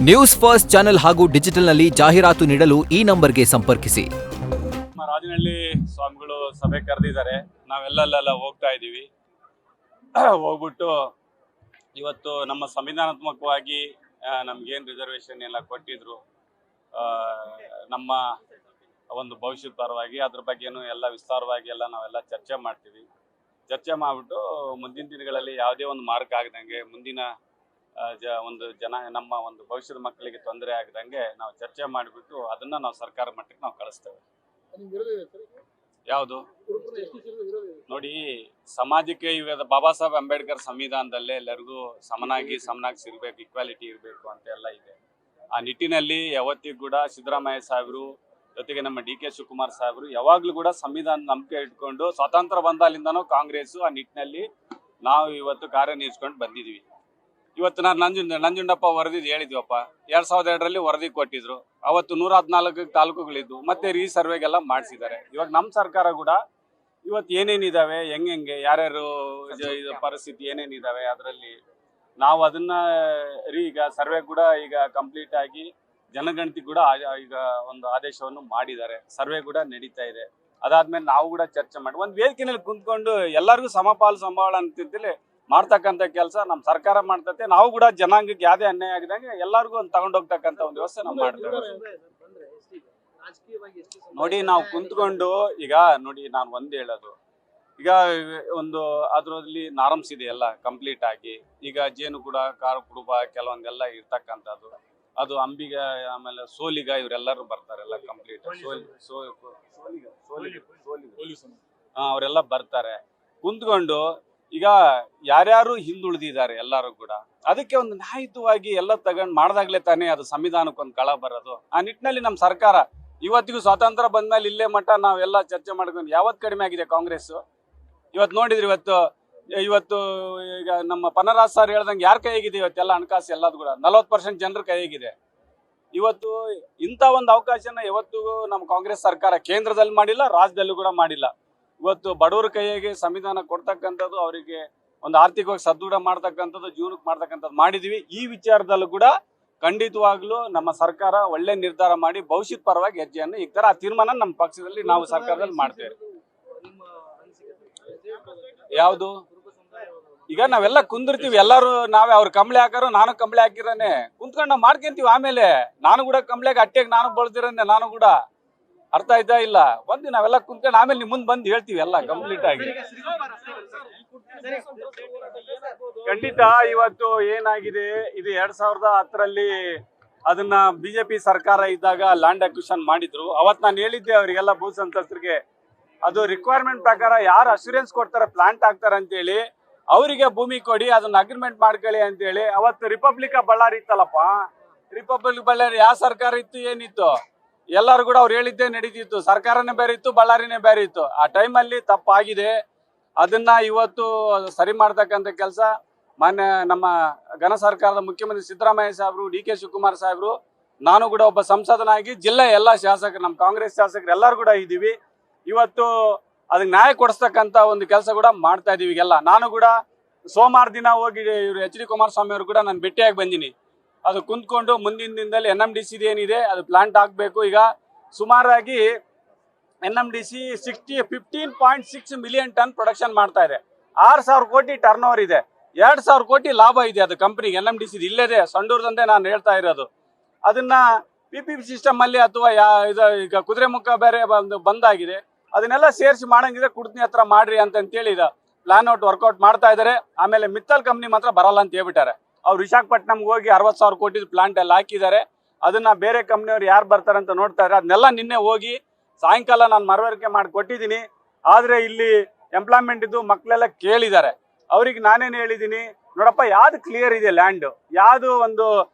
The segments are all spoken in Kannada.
ನ್ಯೂಸ್ ಫಸ್ಟ್ ಚಾನೆಲ್ ಹಾಗೂ ಡಿಜಿಟಲ್ನಲ್ಲಿ ಜಾಹೀರಾತು ನೀಡಲು ಈ ನಂಬರ್ಗೆ ಸಂಪರ್ಕಿಸಿ. ರಾಜನಹಳ್ಳಿ ಸ್ವಾಮಿಗಳು ಸಭೆ ಕರೆದಿದ್ದಾರೆ. ನಾವೆಲ್ಲ ಹೋಗ್ತಾ ಇದ್ದೀವಿ. ಹೋಗ್ಬಿಟ್ಟು ಇವತ್ತು ನಮ್ಮ ಸಂವಿಧಾನಾತ್ಮಕವಾಗಿ ನಮ್ಗೇನು ರಿಸರ್ವೇಶನ್ ಎಲ್ಲ ಕೊಟ್ಟಿದ್ರು, ನಮ್ಮ ಒಂದು ಭವಿಷ್ಯದ ಪರವಾಗಿ ಅದ್ರ ಬಗ್ಗೆನೂ ಎಲ್ಲ ವಿಸ್ತಾರವಾಗಿ ಎಲ್ಲ ನಾವೆಲ್ಲ ಚರ್ಚೆ ಮಾಡ್ತೀವಿ. ಚರ್ಚೆ ಮಾಡಿಬಿಟ್ಟು ಮುಂದಿನ ದಿನಗಳಲ್ಲಿ ಯಾವುದೇ ಒಂದು ಮಾರ್ಗ ಆಗದಂಗೆ, ಮುಂದಿನ ನಮ್ಮ ಒಂದು ಭವಿಷ್ಯದ ಮಕ್ಕಳಿಗೆ ತೊಂದರೆ ಆಗದಂಗೆ ನಾವು ಚರ್ಚೆ ಮಾಡಿಬಿಟ್ಟು ಅದನ್ನ ನಾವು ಸರ್ಕಾರ ಮಟ್ಟಕ್ಕೆ ನಾವು ಕಳಿಸ್ತೇವೆ. ಯಾವುದು ನೋಡಿ, ಸಮಾಜಕ್ಕೆ ಇವಾಗ ಬಾಬಾ ಸಾಹೇಬ್ ಅಂಬೇಡ್ಕರ್ ಸಂವಿಧಾನದಲ್ಲೇ ಎಲ್ಲರಿಗೂ ಸಮನಾಗಿ ಸಿಗಬೇಕು, ಈಕ್ವಾಲಿಟಿ ಇರಬೇಕು ಅಂತ ಎಲ್ಲ ಇದೆ. ಆ ನಿಟ್ಟಿನಲ್ಲಿ ಯಾವತ್ತಿಗೂ ಕೂಡ ಸಿದ್ದರಾಮಯ್ಯ ಸಾಹೇಬರು ಜೊತೆಗೆ ನಮ್ಮ ಡಿ ಕೆ ಶಿವಕುಮಾರ್ ಸಾಹೇಬರು ಯಾವಾಗ್ಲೂ ಕೂಡ ಸಂವಿಧಾನ ನಂಬಿಕೆ ಇಟ್ಕೊಂಡು ಸ್ವಾತಂತ್ರ್ಯ ಬಂದಾಲಿಂದನೂ ಕಾಂಗ್ರೆಸ್ ಆ ನಿಟ್ಟಿನಲ್ಲಿ ನಾವು ಇವತ್ತು ಕಾರ್ಯನಿರ್ವಹಿಸ್ಕೊಂಡು ಬಂದಿದ್ದೀವಿ. ಇವತ್ತು ನಾನು ನಂಜುಂಡಪ್ಪ ವರದಿ ಹೇಳಿದ್ವಪ್ಪ, 2002ರಲ್ಲಿ ವರದಿ ಕೊಟ್ಟಿದ್ರು. ಅವತ್ತು 114 ತಾಲೂಕುಗಳಿದ್ವು, ಮತ್ತೆ ರೀಸರ್ವೆಗೆಲ್ಲ ಮಾಡಿಸಿದ್ದಾರೆ. ಇವಾಗ ನಮ್ಮ ಸರ್ಕಾರ ಕೂಡ ಇವತ್ತು ಏನೇನಿದಾವೆ, ಹೆಂಗೆ ಯಾರ್ಯಾರು ಪರಿಸ್ಥಿತಿ ಏನೇನಿದಾವೆ ಅದರಲ್ಲಿ ನಾವು ಅದನ್ನ ಈಗ ಸರ್ವೆ ಕೂಡ ಈಗ ಕಂಪ್ಲೀಟ್ ಆಗಿ ಜನಗಣತಿ ಕೂಡ ಈಗ ಒಂದು ಆದೇಶವನ್ನು ಮಾಡಿದ್ದಾರೆ. ಸರ್ವೆ ಕೂಡ ನಡೀತಾ ಇದೆ. ಅದಾದ್ಮೇಲೆ ನಾವು ಕೂಡ ಚರ್ಚೆ ಮಾಡಿ ಒಂದು ವೇದಿಕೆಯಲ್ಲಿ ಕುಂತ್ಕೊಂಡು ಎಲ್ಲರಿಗೂ ಸಮಪಾಲು ಸಂಭಾಳ ಅಂತೇಳಿ ಮಾಡ್ತಕ್ಕಂಥ ಕೆಲಸ ನಮ್ಮ ಸರ್ಕಾರ ಮಾಡ್ತತೆ. ನಾವು ಕೂಡ ಜನಾಂಗಕ್ಕೆ ಯಾವುದೇ ಅನ್ಯಾಯ ಆಗಿದಂಗೆ ಎಲ್ಲರಿಗೂ ಒಂದು ತಗೊಂಡೋಗ್ತಕ್ಕಂಥ ಒಂದು ವ್ಯವಸ್ಥೆ ನಾವು ಮಾಡ್ತೇವೆ. ನೋಡಿ, ನಾವು ಕುಂತ್ಕೊಂಡು ಈಗ ನೋಡಿ, ನಾನು ಒಂದು ಹೇಳೋದು, ಈಗ ಒಂದು ಅದರಲ್ಲಿ ನಾರ್ಮ್ಸ್ ಇದೆ ಎಲ್ಲ ಕಂಪ್ಲೀಟ್ ಆಗಿ. ಈಗ ಜೇನು ಕೂಡ ಕಾರ ಕುಡುಬ ಕೆಲವೊಂದೆಲ್ಲ ಇರ್ತಕ್ಕಂಥದ್ದು, ಅದು ಅಂಬಿಗ, ಆಮೇಲೆ ಸೋಲಿಗ, ಇವರೆಲ್ಲರೂ ಬರ್ತಾರೆ ಎಲ್ಲ ಕಂಪ್ಲೀಟ್. ಅವರೆಲ್ಲ ಬರ್ತಾರೆ ಕುಂತ್ಕೊಂಡು. ಈಗ ಯಾರ್ಯಾರು ಹಿಂದುಳಿದಿದ್ದಾರೆ ಎಲ್ಲರೂ ಕೂಡ ಅದಕ್ಕೆ ಒಂದು ನ್ಯಾಯಯುತವಾಗಿ ಎಲ್ಲ ತಗೊಂಡು ಮಾಡ್ದಾಗ್ಲೇ ತಾನೇ ಅದು ಸಂವಿಧಾನಕ್ಕೆ ಒಂದು ಕಳ ಬರೋದು. ಆ ನಿಟ್ಟಿನಲ್ಲಿ ನಮ್ಮ ಸರ್ಕಾರ ಇವತ್ತಿಗೂ ಸ್ವಾತಂತ್ರ್ಯ ಬಂದ್ಮೇಲೆ ಇಲ್ಲೇ ಮಟ್ಟ ನಾವೆಲ್ಲ ಚರ್ಚೆ ಮಾಡ್ಕೊಂಡು ಯಾವತ್ತು ಕಡಿಮೆ ಆಗಿದೆ ಕಾಂಗ್ರೆಸ್. ಇವತ್ತು ನೋಡಿದ್ರಿ, ಇವತ್ತು ಈಗ ನಮ್ಮ ಪನ್ನರಾಜ್ ಸರ್ ಹೇಳ್ದಂಗೆ ಯಾರ ಕೈಯಾಗಿದೆ ಇವತ್ತೆಲ್ಲ ಹಣಕಾಸು ಎಲ್ಲದು ಕೂಡ 40% ಜನರ ಕೈಯಾಗಿದೆ. ಇವತ್ತು ಇಂಥ ಒಂದು ಅವಕಾಶನ ಯಾವತ್ತೂ ನಮ್ಮ ಕಾಂಗ್ರೆಸ್ ಸರ್ಕಾರ ಕೇಂದ್ರದಲ್ಲಿ ಮಾಡಿಲ್ಲ, ರಾಜ್ಯದಲ್ಲೂ ಕೂಡ ಮಾಡಿಲ್ಲ. ಇವತ್ತು ಬಡವರ ಕೈಯಾಗೆ ಸಂವಿಧಾನ ಕೊಡ್ತಕ್ಕಂಥದ್ದು, ಅವರಿಗೆ ಒಂದು ಆರ್ಥಿಕವಾಗಿ ಸದೃಢ ಮಾಡ್ತಕ್ಕಂಥದ್ದು, ಜೀವನಕ್ಕೆ ಮಾಡ್ತಕ್ಕಂಥದ್ದು ಮಾಡಿದೀವಿ. ಈ ವಿಚಾರದಲ್ಲೂ ಕೂಡ ಖಂಡಿತವಾಗ್ಲೂ ನಮ್ಮ ಸರ್ಕಾರ ಒಳ್ಳೆ ನಿರ್ಧಾರ ಮಾಡಿ ಭವಿಷ್ಯದ ಪರವಾಗಿ ಹೆಜ್ಜೆಯನ್ನು ಇಕ್ತಾರೆ. ಆ ತೀರ್ಮಾನ ನಮ್ಮ ಪಕ್ಷದಲ್ಲಿ ನಾವು ಸರ್ಕಾರದಲ್ಲಿ ಮಾಡ್ತೇವೆ. ಯಾವುದು ಈಗ ನಾವೆಲ್ಲ ಕುಂದಿರ್ತೀವಿ, ಎಲ್ಲರೂ ನಾವೇ, ಅವ್ರು ಕಂಬಳಿ ಹಾಕಾರು, ನಾನು ಕಂಬಳಿ ಹಾಕಿರಾನೆ ಕುಂತ್ಕೊಂಡು ನಾವು ಮಾಡ್ಕೊಂತೀವಿ. ಆಮೇಲೆ ನಾನು ಕೂಡ ಕಂಬಳಿಯಾಗ ಅಟ್ಟೆಗೆ ನಾನು ಬಳದಿರನೆ, ನಾನು ಕೂಡ ಅರ್ಥ ಆಯ್ತಾ ಇಲ್ಲ. ಬಂದು ನಾವೆಲ್ಲ ಕುಂತ್ಕೊಂಡು ಆಮೇಲೆ ನಿಮ್ ಮುಂದೆ ಬಂದು ಹೇಳ್ತೀವಿ ಎಲ್ಲ ಕಂಪ್ಲೀಟ್ ಆಗಿ. ಖಂಡಿತ ಇವತ್ತು ಏನಾಗಿದೆ, ಇದು 2010ರಲ್ಲಿ ಅದನ್ನ ಬಿಜೆಪಿ ಸರ್ಕಾರ ಇದ್ದಾಗ ಲ್ಯಾಂಡ್ ಅಕ್ವಿಷನ್ ಮಾಡಿದ್ರು. ಅವತ್ತು ನಾನು ಹೇಳಿದ್ದೆ ಅವರಿಗೆಲ್ಲ ಭೂ ಸಂತ್ರಸ್ತರಿಗೆ, ಅದು ರಿಕ್ವೈರ್ಮೆಂಟ್ ಪ್ರಕಾರ ಯಾರು ಅಶ್ಯೂರೆನ್ಸ್ ಕೊಡ್ತಾರೆ, ಪ್ಲಾಂಟ್ ಆಗ್ತಾರೆ ಅಂತೇಳಿ ಅವರಿಗೆ ಭೂಮಿ ಕೊಡಿ, ಅದನ್ನ ಅಗ್ರಿಮೆಂಟ್ ಮಾಡ್ಕೊಳ್ಳಿ ಅಂತೇಳಿ. ಅವತ್ತು ರಿಪಬ್ಲಿಕ್ ಬಳ್ಳಾರಿ ಇತ್ತಲ್ಲಪ್ಪ, ರಿಪಬ್ಲಿಕ್ ಬಳ್ಳಾರಿ ಯಾವ ಸರ್ಕಾರ ಇತ್ತು, ಏನಿತ್ತು, ಎಲ್ಲರೂ ಕೂಡ ಅವ್ರು ಹೇಳಿದ್ದೇ ನಡೀತಿತ್ತು. ಸರ್ಕಾರನೇ ಬೇರೆ ಇತ್ತು, ಬಳ್ಳಾರಿನೇ ಬೇರೆ ಇತ್ತು. ಆ ಟೈಮಲ್ಲಿ ತಪ್ಪಾಗಿದೆ. ಅದನ್ನ ಇವತ್ತು ಸರಿ ಮಾಡ್ತಕ್ಕಂಥ ಕೆಲಸ ಮಾನ್ಯ ನಮ್ಮ ಘನ ಸರ್ಕಾರದ ಮುಖ್ಯಮಂತ್ರಿ ಸಿದ್ದರಾಮಯ್ಯ ಸಾಹೇಬರು, ಡಿ ಕೆ ಶಿವಕುಮಾರ್ ಸಾಹೇಬರು, ನಾನು ಕೂಡ ಒಬ್ಬ ಸಂಸದನಾಗಿ ಜಿಲ್ಲೆ ಎಲ್ಲ ಶಾಸಕರು, ನಮ್ಮ ಕಾಂಗ್ರೆಸ್ ಶಾಸಕರು ಎಲ್ಲರೂ ಕೂಡ ಇದ್ದೀವಿ. ಇವತ್ತು ಅದಕ್ಕೆ ನ್ಯಾಯ ಕೊಡಿಸ್ತಕ್ಕಂಥ ಒಂದು ಕೆಲಸ ಕೂಡ ಮಾಡ್ತಾ ಇದೀವಿ ಈಗೆಲ್ಲ. ನಾನು ಕೂಡ ಸೋಮವಾರ ದಿನ ಹೋಗಿ ಇವರು ಎಚ್ ಡಿ ಕುಮಾರಸ್ವಾಮಿ ಅವರು ಕೂಡ ನಾನು ಭೇಟಿಯಾಗಿ ಬಂದಿನಿ. ಅದು ಕುಂತ್ಕೊಂಡು ಮುಂದಿನ ದಿನದಲ್ಲಿ NMDC ಏನಿದೆ ಅದು ಪ್ಲಾಂಟ್ ಆಗಬೇಕು. ಈಗ ಸುಮಾರಾಗಿ NMDC 15.6 ಮಿಲಿಯನ್ ಟನ್ ಪ್ರೊಡಕ್ಷನ್ ಮಾಡ್ತಾ ಇದೆ. 6,000 ಕೋಟಿ ಟರ್ನ್ ಓವರ್ ಇದೆ, 2,000 ಕೋಟಿ ಲಾಭ ಇದೆ ಅದು ಕಂಪ್ನಿಗೆ. NMDC ಇಲ್ಲದೆ ಸಂಡೂರದಂತೆ ನಾನು ಹೇಳ್ತಾ ಇರೋದು. ಅದನ್ನ PPP ಸಿಸ್ಟಮ್ ಅಲ್ಲಿ ಅಥವಾ ಈಗ ಕುದುರೆಮುಖ ಬೇರೆ ಬಂದಾಗಿದೆ, ಅದನ್ನೆಲ್ಲ ಸೇರಿಸಿ ಮಾಡಂಗಿದ್ರೆ ಕುಡ್ತನಿ ಹತ್ರ ಮಾಡ್ರಿ ಅಂತೇಳಿ ಪ್ಲಾನ್ ಔಟ್ ವರ್ಕೌಟ್ ಮಾಡ್ತಾ ಇದ್ದಾರೆ. ಆಮೇಲೆ ಮಿತ್ತಲ್ ಕಂಪ್ನಿ ಮಾತ್ರ ಬರಲ್ಲ ಅಂತ ಹೇಳ್ಬಿಟ್ಟಾರೆ. ಅವ್ರು ವಿಶಾಖಪಟ್ಟಣಂಗೆ ಹೋಗಿ 60,000 ಕೋಟಿ ಪ್ಲಾಂಟ್ ಎಲ್ಲ ಹಾಕಿದ್ದಾರೆ. ಅದನ್ನ ಬೇರೆ ಕಂಪ್ನಿಯವ್ರು ಯಾರು ಬರ್ತಾರೆ ಅಂತ ನೋಡ್ತಾ ಇದ್ದಾರೆ. ಅದನ್ನೆಲ್ಲ ನಿನ್ನೆ ಹೋಗಿ ಸಾಯಂಕಾಲ ನಾನು ಮನವರಿಕೆ ಮಾಡಿ ಕೊಟ್ಟಿದ್ದೀನಿ. ಆದ್ರೆ ಇಲ್ಲಿ ಎಂಪ್ಲಾಯ್ಮೆಂಟ್ ಇದ್ದು ಮಕ್ಕಳೆಲ್ಲ ಕೇಳಿದ್ದಾರೆ. ಅವ್ರಿಗೆ ನಾನೇನು ಹೇಳಿದ್ದೀನಿ, ನೋಡಪ್ಪ, ಯಾವ್ದು ಕ್ಲಿಯರ್ ಇದೆ ಲ್ಯಾಂಡ್, ಯಾವ್ದು ಒಂದು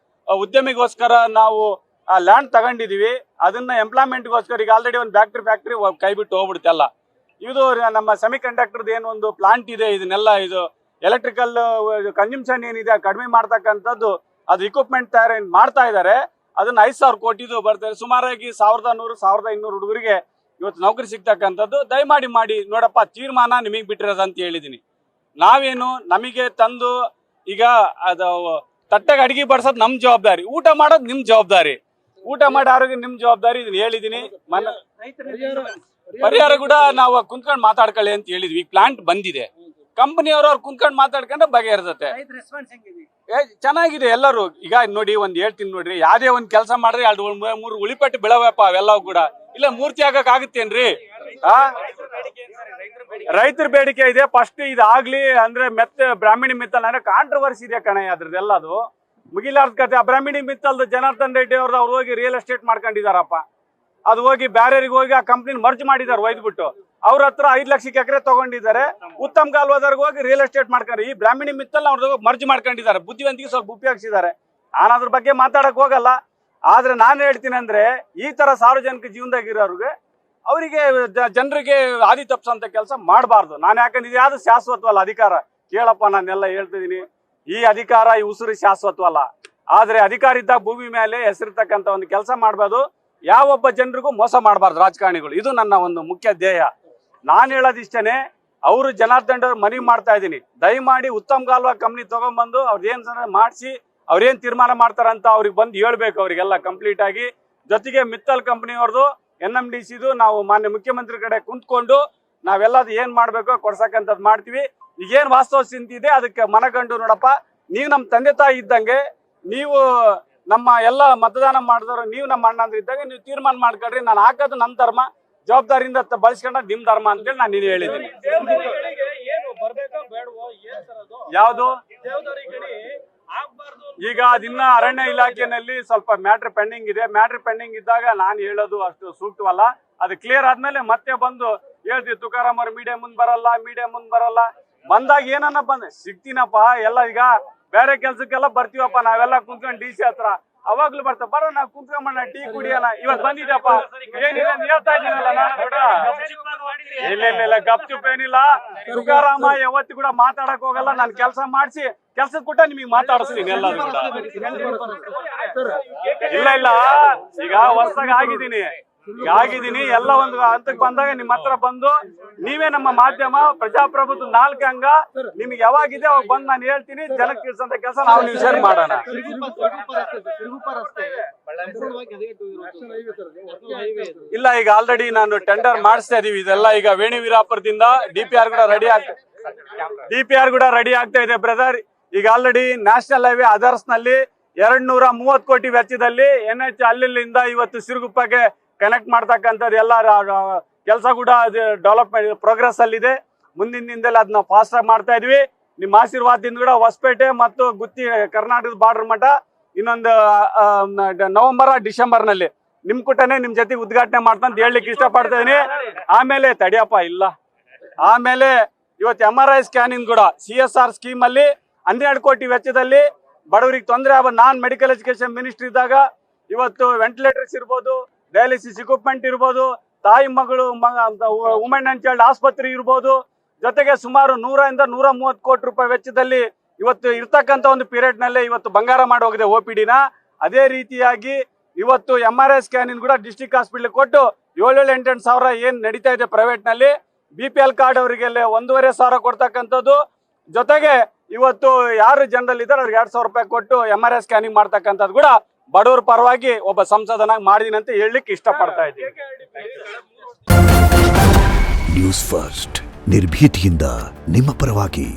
ಉದ್ಯಮಿಗೋಸ್ಕರ ನಾವು ಆ ಲ್ಯಾಂಡ್ ತಗೊಂಡಿದೀವಿ, ಅದನ್ನ ಎಂಪ್ಲಾಯ್ಮೆಂಟ್ಗೋಸ್ಕರ ಈಗ ಆಲ್ರೆಡಿ ಒಂದು ಫ್ಯಾಕ್ಟ್ರಿ ಕೈ ಬಿಟ್ಟು ಹೋಗ್ಬಿಡುತ್ತಲ್ಲ. ಇದು ನಮ್ಮ ಸೆಮಿ ಕಂಡಕ್ಟರ್ದು ಏನು ಒಂದು ಪ್ಲಾಂಟ್ ಇದೆ, ಇದನ್ನೆಲ್ಲ ಇದು ಎಲೆಕ್ಟ್ರಿಕಲ್ ಕನ್ಸಂಪ್ಷನ್ ಏನಿದೆ ಕಡಿಮೆ ಮಾಡ್ತಕ್ಕಂಥದ್ದು, ಅದು ಇಕ್ವಿಪ್ಮೆಂಟ್ ತಯಾರಿ ಮಾಡ್ತಾ ಇದ್ದಾರೆ. ಅದನ್ನ 5,000 ಕೋಟಿದು ಬರ್ತಾರೆ. ಸುಮಾರಾಗಿ 1,100-1,200 ಹುಡುಗರಿಗೆ ಇವತ್ತು ನೌಕರಿ ಸಿಗ್ತಕ್ಕಂಥದ್ದು. ದಯಮಾಡಿ ಮಾಡಿ ನೋಡಪ್ಪ, ತೀರ್ಮಾನ ನಿಮಗೆ ಬಿಟ್ಟಿರೋದಂತ ಹೇಳಿದೀನಿ. ನಾವೇನು ನಮಗೆ ತಂದು ಈಗ ಅದು ತಟ್ಟೆಗೆ ಅಡಿಗೆ ಬಡ್ಸೋದು ನಮ್ ಜವಾಬ್ದಾರಿ, ಊಟ ಮಾಡೋದು ನಿಮ್ ಜವಾಬ್ದಾರಿ, ಊಟ ಮಾಡಿ ಆರೋಗ್ಯ ನಿಮ್ ಜವಾಬ್ದಾರಿ. ಇದನ್ನ ಹೇಳಿದೀನಿ. ಪರಿಹಾರ ಕೂಡ ನಾವು ಕುಂತ್ಕೊಂಡು ಮಾತಾಡ್ಕೊಳ್ಳಿ ಅಂತ ಹೇಳಿದ್ವಿ. ಈಗ ಪ್ಲಾಂಟ್ ಬಂದಿದೆ, ಕಂಪನಿಯವರು ಅವ್ರು ಕುಂತ್ಕೊಂಡು ಮಾತಾಡ್ಕೊಂಡ್ರೆ ಬಗೆಹರಿಸುತ್ತೆ. ಚೆನ್ನಾಗಿದೆ ಎಲ್ಲರೂ. ಈಗ ನೋಡಿ ಒಂದ್ ಹೇಳ್ತೀನಿ ನೋಡ್ರಿ, ಯಾವ್ದೇ ಒಂದ್ ಕೆಲಸ ಮಾಡ್ರಿ 2-3 ಉಳಿಪಟ್ಟು ಬೆಳವಪ್ಪ ಅವೆಲ್ಲವೂ ಕೂಡ. ಇಲ್ಲ ಮೂರ್ತಿ ಆಗಕ್ ಆಗುತ್ತೇನ್ರಿ? ರೈತರ ಬೇಡಿಕೆ ಇದೆ. ಫಸ್ಟ್ ಇದಾಗ್ಲಿ ಅಂದ್ರೆ ಬ್ರಾಹ್ಮಣಿ ಮಿತ್ತಲ್ ಅಂದ್ರೆ ಕಾಂಟ್ರವರ್ಸಿ ಇದೆ ಕಣೆ ಅದ್ರದ್ದೆಲ್ಲ. ಅದು ಮುಗಿಲಾರ್ದ ಕತೆ. ಆ ಬ್ರಾಹ್ಮಣಿ ಮಿತ್ತಲ್ದು ಜನಾರ್ದನ್ ರೆಡ್ಡಿ ಅವ್ರದ್ದು ಅವ್ರು ಹೋಗಿ ರಿಯಲ್ ಎಸ್ಟೇಟ್ ಮಾಡ್ಕೊಂಡಿದಾರಪ್ಪ. ಅದು ಹೋಗಿ ಬ್ಯಾರೆರಿಗೆ ಹೋಗಿ ಆ ಕಂಪ್ನಿ ಮರ್ಜ್ ಮಾಡಿದಾರೆ ಒಯ್ದ್ಬಿಟ್ಟು. ಅವ್ರ ಹತ್ರ 5 ಲಕ್ಷಕ್ಕೆ ಎಕರೆ ತಗೊಂಡಿದ್ದಾರೆ. ಉತ್ತಮ್ ಕಾಲ್ವಾದವ್ರಿಗೆ ಹೋಗಿ ರಿಯಲ್ ಎಸ್ಟೇಟ್ ಮಾಡ್ಕೊಂಡ್ರೆ ಈ ಬ್ರಾಹ್ಮಣಿ ಮಿತ್ತಲ್ ಅವ್ರದ್ದು ಮರ್ಜ್ ಮಾಡ್ಕೊಂಡಿದ್ದಾರೆ. ಬುದ್ಧಿವಂತಿಗೆ ಸ್ವಲ್ಪ ಉಪಯೋಗಿಸಿದ್ದಾರೆ. ನಾನು ಅದ್ರ ಬಗ್ಗೆ ಮಾತಾಡಕ್ ಹೋಗಲ್ಲ. ಆದ್ರೆ ನಾನು ಹೇಳ್ತೀನಿ ಅಂದ್ರೆ ಈ ತರ ಸಾರ್ವಜನಿಕ ಜೀವನದಾಗಿರೋರ್ಗೆ ಅವರಿಗೆ ಜನರಿಗೆ ಹಾದಿ ತಪ್ಪಿಸಂತ ಕೆಲಸ ಮಾಡಬಾರ್ದು. ನಾನು ಯಾಕಂದ್ರೆ ಇದು ಯಾವ್ದು ಶಾಶ್ವತವಲ್ಲ ಅಧಿಕಾರ. ಕೇಳಪ್ಪ, ನಾನೆಲ್ಲ ಹೇಳ್ತಿದೀನಿ, ಈ ಅಧಿಕಾರ ಈ ಉಸಿರು ಶಾಶ್ವತವಲ್ಲ. ಆದ್ರೆ ಅಧಿಕಾರ ಇದ್ದಾಗ ಭೂಮಿ ಮೇಲೆ ಹೆಸರಿರ್ತಕ್ಕಂಥ ಒಂದು ಕೆಲಸ ಮಾಡ್ಬೋದು. ಯಾವೊಬ್ಬ ಜನರಿಗೂ ಮೋಸ ಮಾಡಬಾರ್ದು ರಾಜಕಾರಣಿಗಳು. ಇದು ನನ್ನ ಒಂದು ಮುಖ್ಯ ಧ್ಯೇಯ. ನಾನು ಹೇಳೋದಿಷ್ಟೇನೆ. ಅವರು ಜನಾರ್ದನ್ ಅವ್ರು ಮನವಿ ಮಾಡ್ತಾ ಇದ್ದೀನಿ, ದಯಮಾಡಿ ಉತ್ತಮ್ ಕಾಲ್ವಾ ಕಂಪ್ನಿ ತಗೊಂಡ್ಬಂದು ಅವ್ರದೇನ್ ಮಾಡಿಸಿ ಅವ್ರೇನ್ ತೀರ್ಮಾನ ಮಾಡ್ತಾರಂತ ಅವ್ರಿಗೆ ಬಂದು ಹೇಳ್ಬೇಕು ಅವರಿಗೆಲ್ಲ ಕಂಪ್ಲೀಟ್ ಆಗಿ. ಜೊತೆಗೆ ಮಿತ್ತಲ್ ಕಂಪ್ನಿ ಅವ್ರದ್ದು NMDCದು ನಾವು ಮಾನ್ಯ ಮುಖ್ಯಮಂತ್ರಿ ಕಡೆ ಕುಂತ್ಕೊಂಡು ನಾವೆಲ್ಲದು ಏನ್ ಮಾಡ್ಬೇಕೋ ಕೊಡ್ಸಕ್ಕಂಥದ್ದು ಮಾಡ್ತೀವಿ. ಈಗೇನ್ ವಾಸ್ತವ ಸ್ಥಿತಿ ಇದೆ ಅದಕ್ಕೆ ಮನಗಂಡು ನೋಡಪ್ಪ, ನೀವು ನಮ್ಮ ತಂದೆ ತಾಯಿ ಇದ್ದಂಗೆ, ನೀವು ನಮ್ಮ ಎಲ್ಲ ಮತದಾನ ಮಾಡಿದವರು ನೀವು ನಮ್ಮ ಅಣ್ಣಂದ್ರ ಇದ್ದಾಗ ನೀವು ತೀರ್ಮಾನ ಮಾಡ್ಕೊಳ್ರಿ. ನಾನು ಹಾಕೋದು ನಮ್ಮ ಧರ್ಮ, ಜವಾಬ್ದಾರಿಯಿಂದ ಬಳಸ್ಕೊಂಡ ನಿಮ್ ಧರ್ಮ ಅಂತೇಳಿ ನಾನು ನೀನು ಹೇಳಿದ್ದೀನಿ. ಯಾವುದು ಈಗ ಅದಿನ್ನ ಅರಣ್ಯ ಇಲಾಖೆಯಲ್ಲಿ ಸ್ವಲ್ಪ ಮ್ಯಾಟ್ರ್ ಪೆಂಡಿಂಗ್ ಇದೆ. ಮ್ಯಾಟ್ರ್ ಪೆಂಡಿಂಗ್ ಇದ್ದಾಗ ನಾನು ಹೇಳೋದು ಅಷ್ಟು ಸೂಕ್ತವಲ್ಲ. ಅದು ಕ್ಲಿಯರ್ ಆದ್ಮೇಲೆ ಮತ್ತೆ ಬಂದು ಹೇಳ್ತೀವಿ, ತುಕಾರಾಮ್ ಅವ್ರು ಮೀಡಿಯಾ ಮುಂದ್ ಬರಲ್ಲ. ಬಂದಾಗ ಏನನ್ನ ಸಿಗ್ತೀನಪ್ಪ ಎಲ್ಲ. ಈಗ ಬೇರೆ ಕೆಲ್ಸಕ್ಕೆಲ್ಲ ಬರ್ತೀವಪ್ಪ ನಾವೆಲ್ಲ ಕುಂತ್ಕೊಂಡು DC ಹತ್ರ, ಅವಾಗ್ಲೂ ಬರ್ತಾವ. ಬರೋ ನಾವು ಕುಂತ್ಕೊಂಬಣ್ಣ, ಟೀ ಕುಡಿಯೋಣ. ಇವತ್ತು ಬಂದಿದ್ದಪ್ಪ, ಏನಿಲ್ಲ ಹೇಳ್ತಾ ಇದ್ದೀನಲ್ಲ ನಾನು ಕೂಡ. ಇಲ್ಲ ಗಪ್ ಚುಪ್ ಏನಿಲ್ಲ. ತುಕಾರಾಮ ಯಾವತ್ತು ಕೂಡ ಮಾತಾಡಕ್ ಹೋಗಲ್ಲ. ನಾನು ಕೆಲಸ ಮಾಡಿಸಿ ಕೆಲ್ಸದ ಕೊಟ್ಟ ನಿಮಗೆ ಮಾತಾಡಿಸ್ತೀನಿ ಎಲ್ಲರೂ ಕೂಡ. ಇಲ್ಲ ಈಗ ಹೊಸದಾಗಿ ಆಗಿದ್ದೀನಿ ಎಲ್ಲ ಒಂದು ಹಂತಕ್ಕೆ ಬಂದಾಗ ನಿಮ್ಮ ಹತ್ರ ಬಂದು ನೀವೇ ನಮ್ಮ ಮಾಧ್ಯಮ ಪ್ರಜಾಪ್ರಭುತ್ವ 4 ಅಂಗ ನಿಮ್ಗೆ ಯಾವಾಗಿದೆ ಅವಾಗ ಬಂದು ನಾನು ಹೇಳ್ತೀನಿ. ಜನಕ್ಕೆ ತಿಳಿಸಂತ ಕೆಲಸ ನಾವು ನೀವು ಶೇರ್ ಮಾಡೋಣ. ಇಲ್ಲ ಈಗ ಆಲ್ರೆಡಿ ನಾನು ಟೆಂಡರ್ ಮಾಡಿಸ್ತಾ ಇದೀವಿ. ಇದೆಲ್ಲ ಈಗ ವೇಣಿ ವೀರಾಪುರದಿಂದ DPR ಕೂಡ ರೆಡಿ ಆಗ್ತಾ ಇದೆ ಬ್ರದರ್. ಈಗ ಆಲ್ರೆಡಿ ನ್ಯಾಷನಲ್ ಹೈವೇ ಅದರ್ಸ್ ನಲ್ಲಿ 230 ಕೋಟಿ ವೆಚ್ಚದಲ್ಲಿ NH ಅಲ್ಲಿಂದ ಇವತ್ತು ಸಿರುಗುಪ್ಪಗೆ ಕನೆಕ್ಟ್ ಮಾಡ್ತಕ್ಕಂಥದ್ದು ಎಲ್ಲ ಕೆಲಸ ಕೂಡ ಡೆವಲಪ್ಮೆಂಟ್ ಪ್ರೋಗ್ರೆಸ್ ಅಲ್ಲಿದೆ. ಮುಂದಿನ ದಿನದಲ್ಲಿ ಅದನ್ನ ಫಾಸ್ಟ್ ಆಗಿ ಮಾಡ್ತಾ ಇದ್ವಿ. ನಿಮ್ಮ ಆಶೀರ್ವಾದದಿಂದ ಕೂಡ ಹೊಸಪೇಟೆ ಮತ್ತು ಗುತ್ತಿ ಕರ್ನಾಟಕದ ಬಾರ್ಡರ್ ಮಠ ಇನ್ನೊಂದು ನವೆಂಬರ್ ಡಿಸೆಂಬರ್ ನಲ್ಲಿ ನಿಮ್ ಕೂಟನೆ ನಿಮ್ ಜೊತೆ ಉದ್ಘಾಟನೆ ಮಾಡ್ತಾ ಹೇಳಲಿಕ್ಕೆ ಇಷ್ಟಪಡ್ತಾ ಇದೀನಿ. ಆಮೇಲೆ ತಡಿಯಪ್ಪ ಇಲ್ಲ, ಆಮೇಲೆ ಇವತ್ತು MRI ಸ್ಕ್ಯಾನಿಂಗ್ ಕೂಡ CSR ಸ್ಕೀಮ್ ಅಲ್ಲಿ 12 ಕೋಟಿ ವೆಚ್ಚದಲ್ಲಿ ಬಡವರಿಗೆ ತೊಂದರೆ ಆಗ ನಾನ್ ಮೆಡಿಕಲ್ ಎಜುಕೇಶನ್ ಮಿನಿಸ್ಟರ್ ಇದ್ದಾಗ ಇವತ್ತು ವೆಂಟಿಲೇಟರ್ಸ್ ಇರ್ಬೋದು, ಡಯಾಲಿಸಿಸ್ ಇಕ್ವಿಪ್ಮೆಂಟ್ ಇರ್ಬೋದು, ತಾಯಿ ಮಗಳು ವುಮೆನ್ ಅಂಡ್ ಚೈಲ್ಡ್ ಆಸ್ಪತ್ರೆ ಇರ್ಬೋದು, ಜೊತೆಗೆ ಸುಮಾರು 100 ಇಂದ 130 ಕೋಟಿ ರೂಪಾಯಿ ವೆಚ್ಚದಲ್ಲಿ ಇವತ್ತು ಇರ್ತಕ್ಕಂಥ ಒಂದು ಪೀರಿಯಡ್ ನಲ್ಲೇ ಇವತ್ತು ಬಂಗಾರ ಮಾಡಿ ಹೋಗಿದೆ OPDನ. ಅದೇ ರೀತಿಯಾಗಿ ಇವತ್ತು MRI ಸ್ಕ್ಯಾನಿಂಗ್ ಕೂಡ ಡಿಸ್ಟ್ರಿಕ್ಟ್ ಹಾಸ್ಪಿಟಲ್ ಕೊಟ್ಟು 7-8 ಸಾವಿರ ಏನ್ ನಡೀತಾ ಇದೆ ಪ್ರೈವೇಟ್ ನಲ್ಲಿ. BPL ಕಾರ್ಡ್ ಅವರಿಗೆಲ್ಲ 1,500 ಸಾವಿರ ಕೊಡ್ತಕ್ಕಂಥದ್ದು. ಜೊತೆಗೆ ಇವತ್ತು ಯಾರು ಜನರಲ್ ಇದ್ದಾರೆ ಅವ್ರಿಗೆ 2,000 ರೂಪಾಯಿ ಕೊಟ್ಟು MRI ಸ್ಕ್ಯಾನಿಂಗ್ ಮಾಡ್ತಕ್ಕಂಥದ್ದು ಕೂಡ ಬಡವರ ಪರವಾಗಿ ಒಬ್ಬ ಸಂಸದನಾಗಿ ಮಾಡಿದೀನಿ ಅಂತ ಹೇಳಲಿಕ್ಕೆ ಇಷ್ಟಪಡ್ತಾ ಇದ್ದೀನಿ. ನ್ಯೂಸ್ ಫಸ್ಟ್ ನಿರ್ಭೀತಿಯಿಂದ ನಿಮ್ಮ ಪರವಾಗಿ.